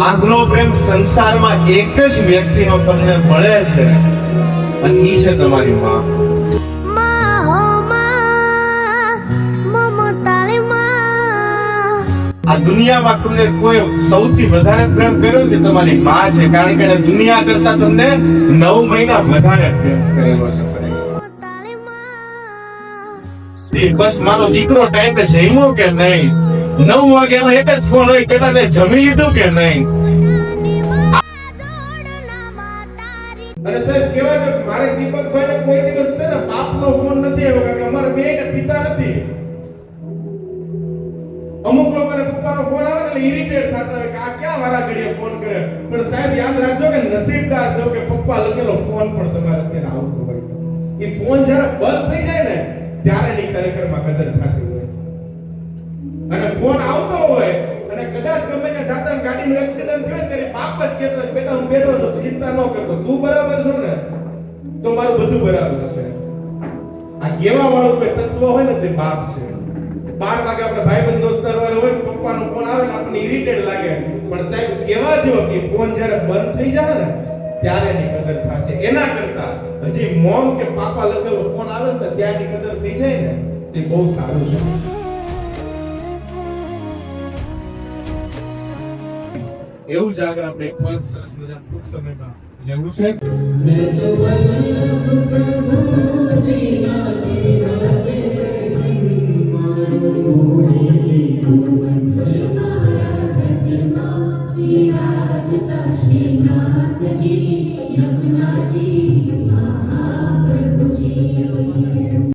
આટલો પ્રેમ સંસારમાં એક જ વ્યક્તિનો તમને મળે છે અને ઈ છે તમારી માં. આ દુનિયામાં તમને કોઈ સૌથી વધારે પ્રેમ કર્યો તે તમારી માં છે, કારણ કે એને દુનિયા કરતા તમને 9 મહિના વધારે પ્રેમ કરેલો છે. બસ મારો દીકરો ટાઈમે જમ્યો કે નહીં, 9 વાગ્યાનો એક જ ફોન હોય, કેટલા તે જમી લીધું કે નહીં. અને સાહેબ કેવા કે મારે દીપકભાઈને કોઈ દિવસ છે ને બાપનો ફોન નથી આવ્યો, કારણ કે અમારે બેને પિતા નથી. અમુક લોકોને પપ્પાનો ફોન આવે એટલે ઇરિટેટ થતા હોય કે આ ક્યાં વારા ઘડીએ ફોન કરે. પણ સાહેબ યાદ રાખજો કે નસીબદાર છો કે પપ્પા લખેલો ફોન પણ તમારે અત્યારે આવતો હોય. એ ફોન જ્યારે બંધ થઈ જાય ને ત્યારે ની ખરેખરમાં કદર થતી હોય. અને ફોન આવતો હોય અને કદાચ ગમે ત્યાં જાતા ગાડીનું એક્સિડન્ટ થયો ત્યારે બાપ જ કહેતો બેટા હું બેઠો છું, ચિંતા ન કરતો, તું બરાબર છો ને તો મારું બધું બરાબર છે. આ કેવા વાળો કોઈ તત્વ હોય ને તે બાપ છે. 12 વાગે આપણે ભાઈબંધ દોસ્તાર વાળો હોય પપ્પાનો ફોન આવે ને આપણને ઇરિટેટ લાગે, પણ સાહેબ કેવા દો કે ફોન જ્યારે બંધ થઈ જાય ને ત્યારે એની કદર થશે. એના કરતા હજી મોમ કે પાપા લખેલો ફોન આવે છે ને ત્યાંની કદર થઈ જાય ને તે બહુ સારું છે. એવું જ આગળ આપણે એક વાત સરસ મજાનું ટૂંક સમયમાં લેવું છે.